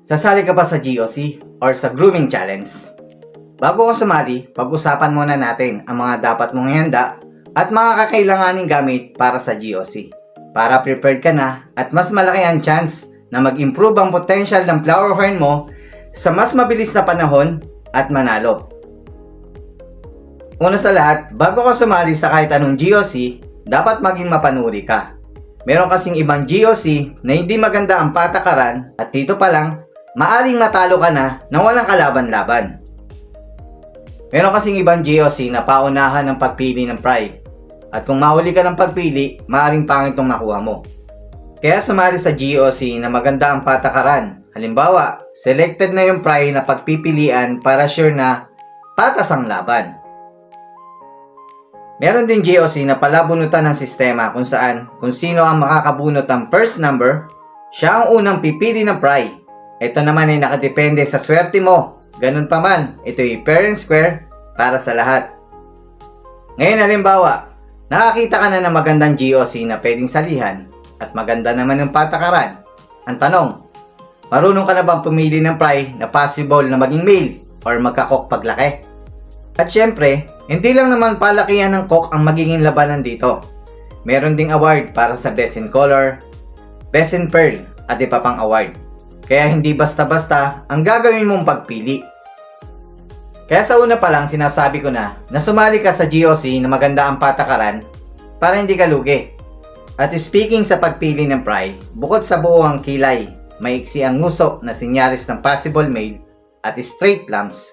Sasali ka ba sa GOC or sa grooming challenge? Bago ka sumali, pag-usapan muna natin ang mga dapat mong ihanda at mga kakailanganing gamit para sa GOC. Para prepared ka na at mas malaki ang chance na mag-improve ang potential ng flower horn mo sa mas mabilis na panahon at manalo. Una sa lahat, bago ka sumali sa kahit anong GOC, dapat maging mapanuri ka. Meron kasing ibang GOC na hindi maganda ang patakaran at dito pa lang, maaring matalo ka na nang walang kalaban-laban. Meron kasing ibang GOC na paunahan ng pagpili ng pry. At kung mahuli ka ng pagpili, maaring pangit itong makuha mo. Kaya sumali sa GOC na maganda ang patakaran. Halimbawa, selected na yung pry na pagpipilian para sure na patas ang laban. Meron din GOC na palabunutan ng sistema kung sino ang makakabunot ng first number, siya ang unang pipili ng pry. Ito naman ay nakadepende sa swerte mo. Ganun pa man, ito ay fair and square para sa lahat. Ngayon halimbawa, nakakita ka na ng magandang GOC na pwedeng salihan at maganda naman yung patakaran. Ang tanong, marunong ka na bang pumili ng pry na possible na maging male or magkakok paglaki? At syempre, hindi lang naman palakihan ng cock ang magiging labanan dito. Meron ding award para sa Best in Color, Best in Pearl at iba pang award. Kaya hindi basta-basta ang gagawin mong pagpili. Kaya sa una pa lang sinasabi ko na sumali ka sa GOC na maganda ang patakaran para hindi ka lugi. At speaking sa pagpili ng pry, bukod sa buo ang kilay, maiksi ang nguso na sinyalis ng possible male at straight plums.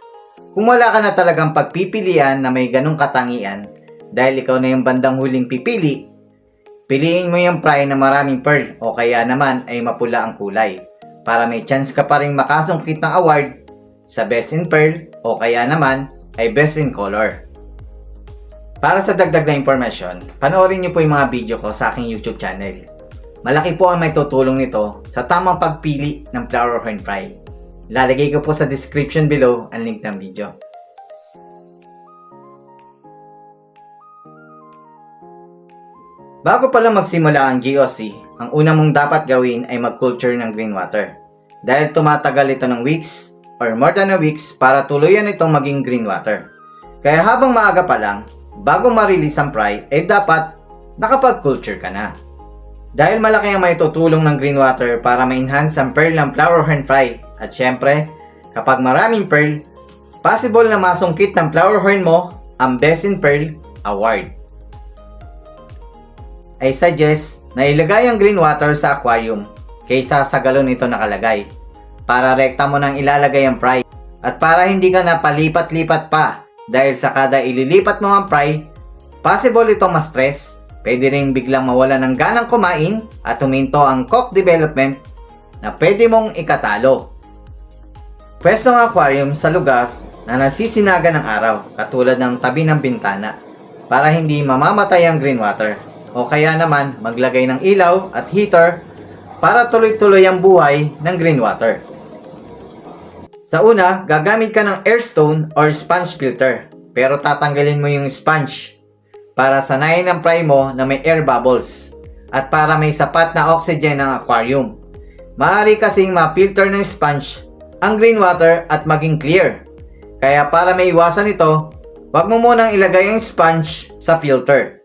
Kung wala ka na talagang pagpipilian na may ganong katangian dahil ikaw na yung bandang huling pipili, piliin mo yung pry na maraming pearl o kaya naman ay mapula ang kulay para may chance ka pa rin makasungkit ng award sa Best in Pearl o kaya naman ay Best in Color. Para sa dagdag na impormasyon, panoorin niyo po yung mga video ko sa aking YouTube channel. Malaki po ang may tutulong nito sa tamang pagpili ng flower horn pry. Lalagay ko po sa description below ang link ng video. Bago pala magsimula ang GOC, ang una mong dapat gawin ay mag-culture ng green water. Dahil tumatagal ito ng weeks or more than a weeks para tuluyan itong maging green water. Kaya habang maaga pa lang, bago ma-release ang pry, ay dapat nakapag-culture ka na. Dahil malaki ang may tutulong ng green water para ma-enhance ang pearl ng flower horn pry. At syempre, kapag maraming pearl, possible na masungkit ng flower horn mo ang Best in Pearl Award. I suggest na ilagay ang green water sa aquarium kaysa sa galon ito nakalagay para rekta mo nang ilalagay ang pry at para hindi ka na palipat-lipat pa dahil sa kada ililipat mo ang pry, possible itong ma-stress, pwede rin biglang mawala ng ganang kumain at huminto ang cock development na pwede mong ikatalo. Pwesto ng aquarium sa lugar na nasisinaga ng araw katulad ng tabi ng bintana para hindi mamamatay ang green water o kaya naman maglagay ng ilaw at heater para tuloy-tuloy ang buhay ng green water. Sa una, gagamit ka ng airstone or sponge filter pero tatanggalin mo yung sponge para sanayin ang pry mo na may air bubbles at para may sapat na oxygen ang aquarium. Maaari kasing ma-filter ng sponge ang green water at maging clear. Kaya para maiwasan ito, wag mo munang ilagay ang sponge sa filter.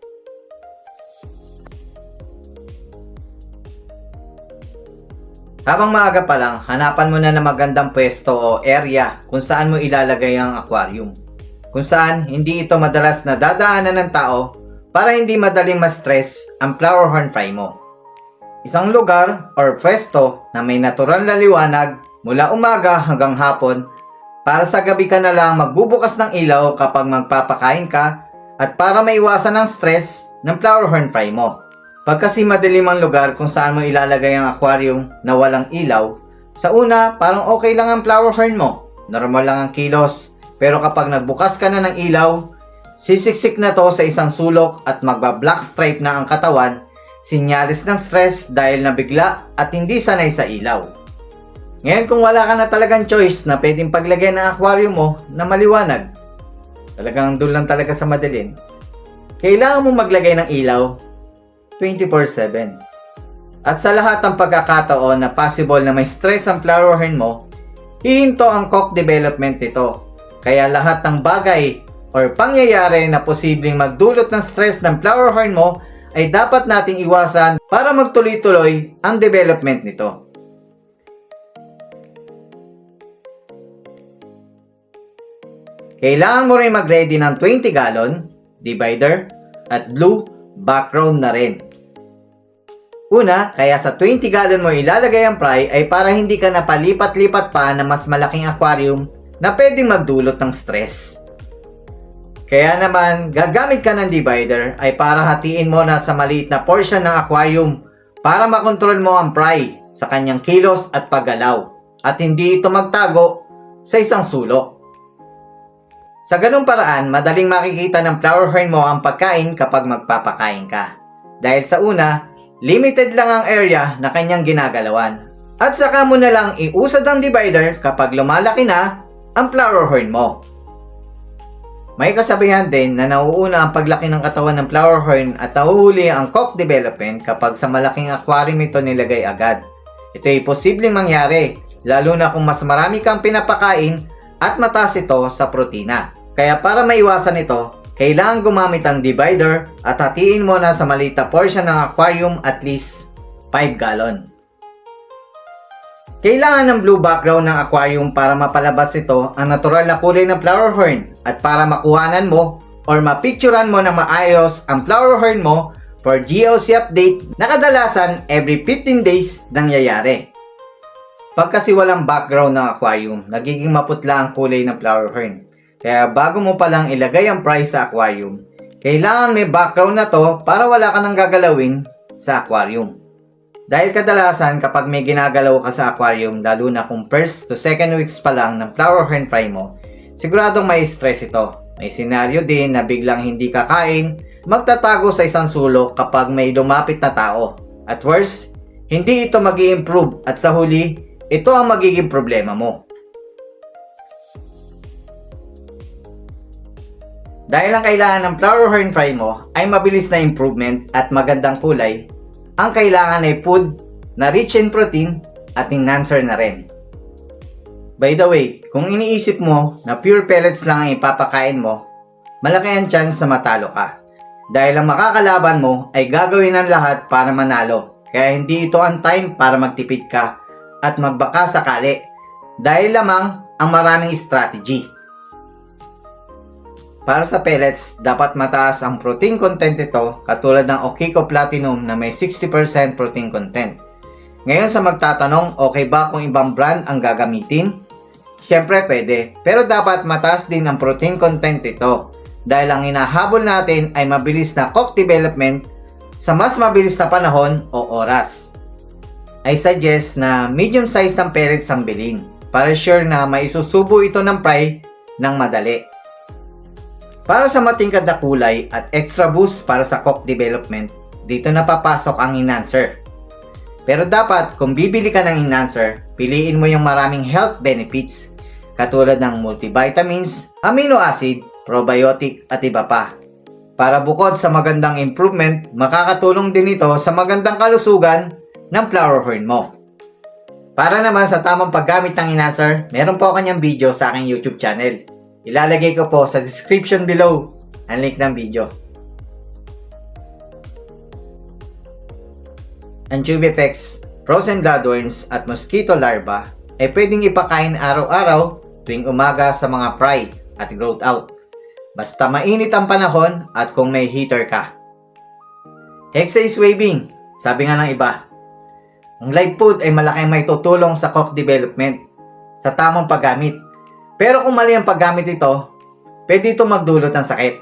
Habang maaga pa lang, hanapan mo na ng magandang pwesto o area kung saan mo ilalagay ang aquarium. Kung saan hindi ito madalas na dadaanan ng tao para hindi madaling ma-stress ang flower horn pry mo. Isang lugar or pwesto na may natural na liwanag mula umaga hanggang hapon para sa gabi ka na lang magbubukas ng ilaw kapag magpapakain ka at para maiwasan ang stress ng flower horn pry mo. Pag kasi madilim ang lugar kung saan mo ilalagay ang aquarium na walang ilaw, sa una parang okay lang ang flower horn mo, normal lang ang kilos, pero kapag nagbukas ka na ng ilaw, sisiksik na to sa isang sulok at magba-black stripe na ang katawan, sinyalis ng stress dahil nabigla at hindi sanay sa ilaw. Ngayon kung wala ka na talagang choice na pwedeng paglagay ng aquarium mo na maliwanag, talagang doon lang talaga sa madilim, kailangan mo maglagay ng ilaw 24/7. At sa lahat ng pagkakataon na possible na may stress ang flower horn mo, hihinto ang cock development nito. Kaya lahat ng bagay or pangyayari na posibleng magdulot ng stress ng flower horn mo ay dapat nating iwasan para magtuloy-tuloy ang development nito. Kailangan mo rin mag-ready ng 20 gallon, divider, at blue background na rin. Una, kaya sa 20 gallon mo ilalagay ang fry ay para hindi ka napalipat-lipat pa ng mas malaking aquarium na pwedeng magdulot ng stress. Kaya naman, gagamit ka ng divider ay para hatiin mo na sa maliit na portion ng aquarium para makontrol mo ang fry sa kanyang kilos at paggalaw at hindi ito magtago sa isang sulok. Sa ganung paraan, madaling makikita ng flower horn mo ang pagkain kapag magpapakain ka. Dahil sa una, limited lang ang area na kanyang ginagalawan. At saka mo na lang iusad ang divider kapag lumalaki na ang flower horn mo. May kasabihan din na nauuna ang paglaki ng katawan ng flower horn at nahuhuli ang cock development kapag sa malaking aquarium ito nilagay agad. Ito ay posibleng mangyari, lalo na kung mas marami kang pinapakain at mataas ito sa protina. Kaya para maiwasan ito, kailangan gumamit ang divider at hatiin mo na sa maliit na portion ng aquarium at least 5 gallon. Kailangan ng blue background ng aquarium para mapalabas ito ang natural na kulay ng flower horn at para makuhanan mo or mapicturan mo na maayos ang flower horn mo for GOC update na kadalasan every 15 days nangyayari. Pag kasi walang background ng aquarium, nagiging maputla ang kulay ng flower horn. Kaya bago mo palang ilagay ang fry sa aquarium, kailangan may background na to para wala ka nang gagalawin sa aquarium. Dahil kadalasan kapag may ginagalaw ka sa aquarium, lalo na kung first to second weeks pa lang ng flower horn fry mo, siguradong may stress ito. May senaryo din na biglang hindi kakain, magtatago sa isang sulok kapag may lumapit na tao. At worse, hindi ito mag-i-improve at sa huli, ito ang magiging problema mo. Dahil ang kailangan ng flower horn fry mo ay mabilis na improvement at magandang kulay, ang kailangan ay food na rich in protein at enhancer na rin. By the way, kung iniisip mo na pure pellets lang ang ipapakain mo, malaki ang chance na matalo ka. Dahil ang makakalaban mo ay gagawin ang lahat para manalo, kaya hindi ito ang time para magtipid ka at magbaka sakali dahil lamang ang maraming strategy. Para sa pellets, dapat mataas ang protein content ito katulad ng Okiko Platinum na may 60% protein content. Ngayon sa magtatanong, okay ba kung ibang brand ang gagamitin? Siyempre pwede, pero dapat mataas din ang protein content ito dahil ang hinahabol natin ay mabilis na cock development sa mas mabilis na panahon o oras. I suggest na medium size ng pellets ang bilhin para sure na maisusubo ito ng fry ng madali. Para sa matingkad na kulay at extra boost para sa cock development, dito na papasok ang enhancer. Pero dapat kung bibili ka ng enhancer, piliin mo yung maraming health benefits katulad ng multivitamins, amino acid, probiotic at iba pa. Para bukod sa magandang improvement, makakatulong din ito sa magandang kalusugan ng flower horn mo. Para naman sa tamang paggamit ng enhancer, meron po kanyang video sa aking YouTube channel. Ilalagay ko po sa description below ang link ng video. Ang Tubipex, frozen bloodworms at mosquito larva ay pwedeng ipakain araw-araw tuwing umaga sa mga fry at growth out. Basta mainit ang panahon at kung may heater ka. Exercise waving, sabi nga ng iba. Ang live food ay malaking may tutulong sa cock development sa tamang paggamit. Pero kung mali ang paggamit ito, pwede ito magdulot ng sakit.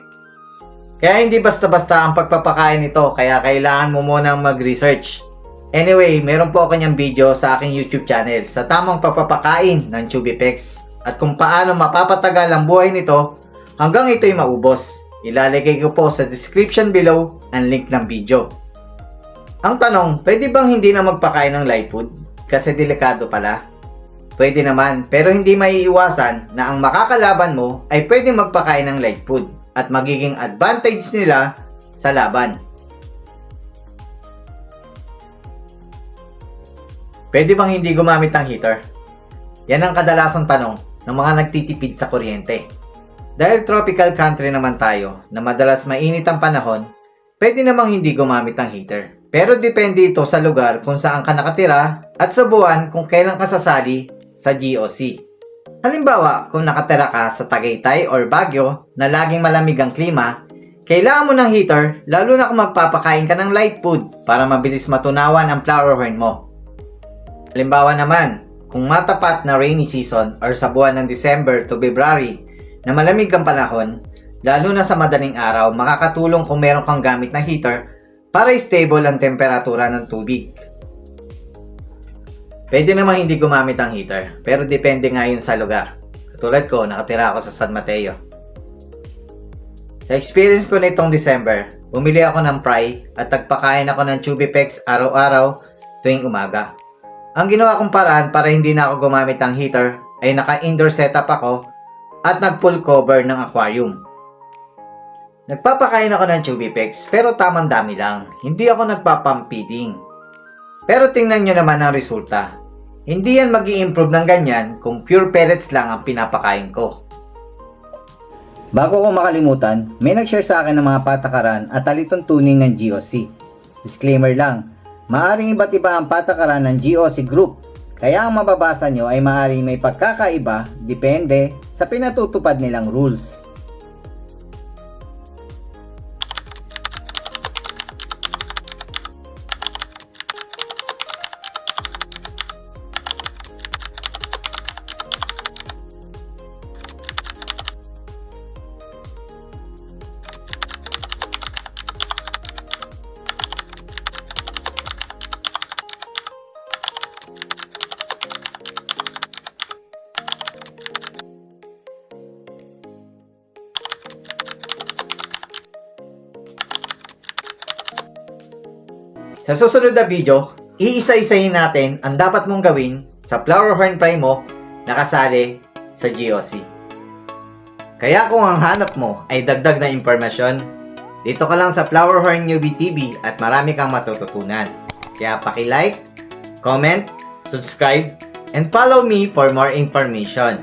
Kaya hindi basta-basta ang pagpapakain nito, kaya kailangan mo munang mag-research. Anyway, meron po kanyang video sa aking YouTube channel sa tamang pagpapakain ng Tubipex at kung paano mapapatagal ang buhay nito hanggang ito'y maubos. Ilalagay ko po sa description below ang link ng video. Ang tanong, pwede bang hindi na magpakain ng live food? Kasi delikado pala. Pwede naman, pero hindi maiiwasan na ang makakalaban mo ay pwede magpakain ng live food at magiging advantage nila sa laban. Pwede bang hindi gumamit ng heater? Yan ang kadalasang tanong ng mga nagtitipid sa kuryente. Dahil tropical country naman tayo na madalas mainit ang panahon, pwede namang hindi gumamit ng heater. Pero depende ito sa lugar kung saan ka nakatira at sa buwan kung kailan ka sasali sa GOC. Halimbawa, kung nakatira ka sa Tagaytay or Baguio na laging malamig ang klima, kailangan mo ng heater lalo na kung magpapakain ka ng light food para mabilis matunawan ang flower horn mo. Halimbawa naman, kung matapat na rainy season or sa buwan ng December to February na malamig ang panahon, lalo na sa madaling araw, makakatulong kung meron kang gamit na heater para stable ang temperatura ng tubig. Pwede namang hindi gumamit ang heater, pero depende nga yun sa lugar. Katulad ko, nakatira ako sa San Mateo. Sa experience ko nitong December, bumili ako ng fry at nagpakain ako ng Chubipex araw-araw tuwing umaga. Ang ginawa kong paraan para hindi na ako gumamit ng heater ay naka-indoor setup ako at nag-full cover ng aquarium. Nagpapakain ako ng Chubipex pero tamang dami lang, hindi ako nagpapam-feeding. Pero tingnan nyo naman ang resulta. Hindi yan mag-i-improve ng ganyan kung pure pellets lang ang pinapakain ko. Bago ko makalimutan, may nag-share sa akin ng mga patakaran at alituntunin ng GOC. Disclaimer lang, maaring iba't iba ang patakaran ng GOC group, kaya ang mababasa nyo ay maaring may pagkakaiba depende sa pinatutupad nilang rules. Sa susunod na video, iisa-isahin natin ang dapat mong gawin sa flower horn fry mo na kasali sa GOC. Kaya kung ang hanap mo ay dagdag na impormasyon, dito ka lang sa Flower Horn Newbie TV at marami kang matututunan. Kaya paki-like, comment, subscribe, and follow me for more information.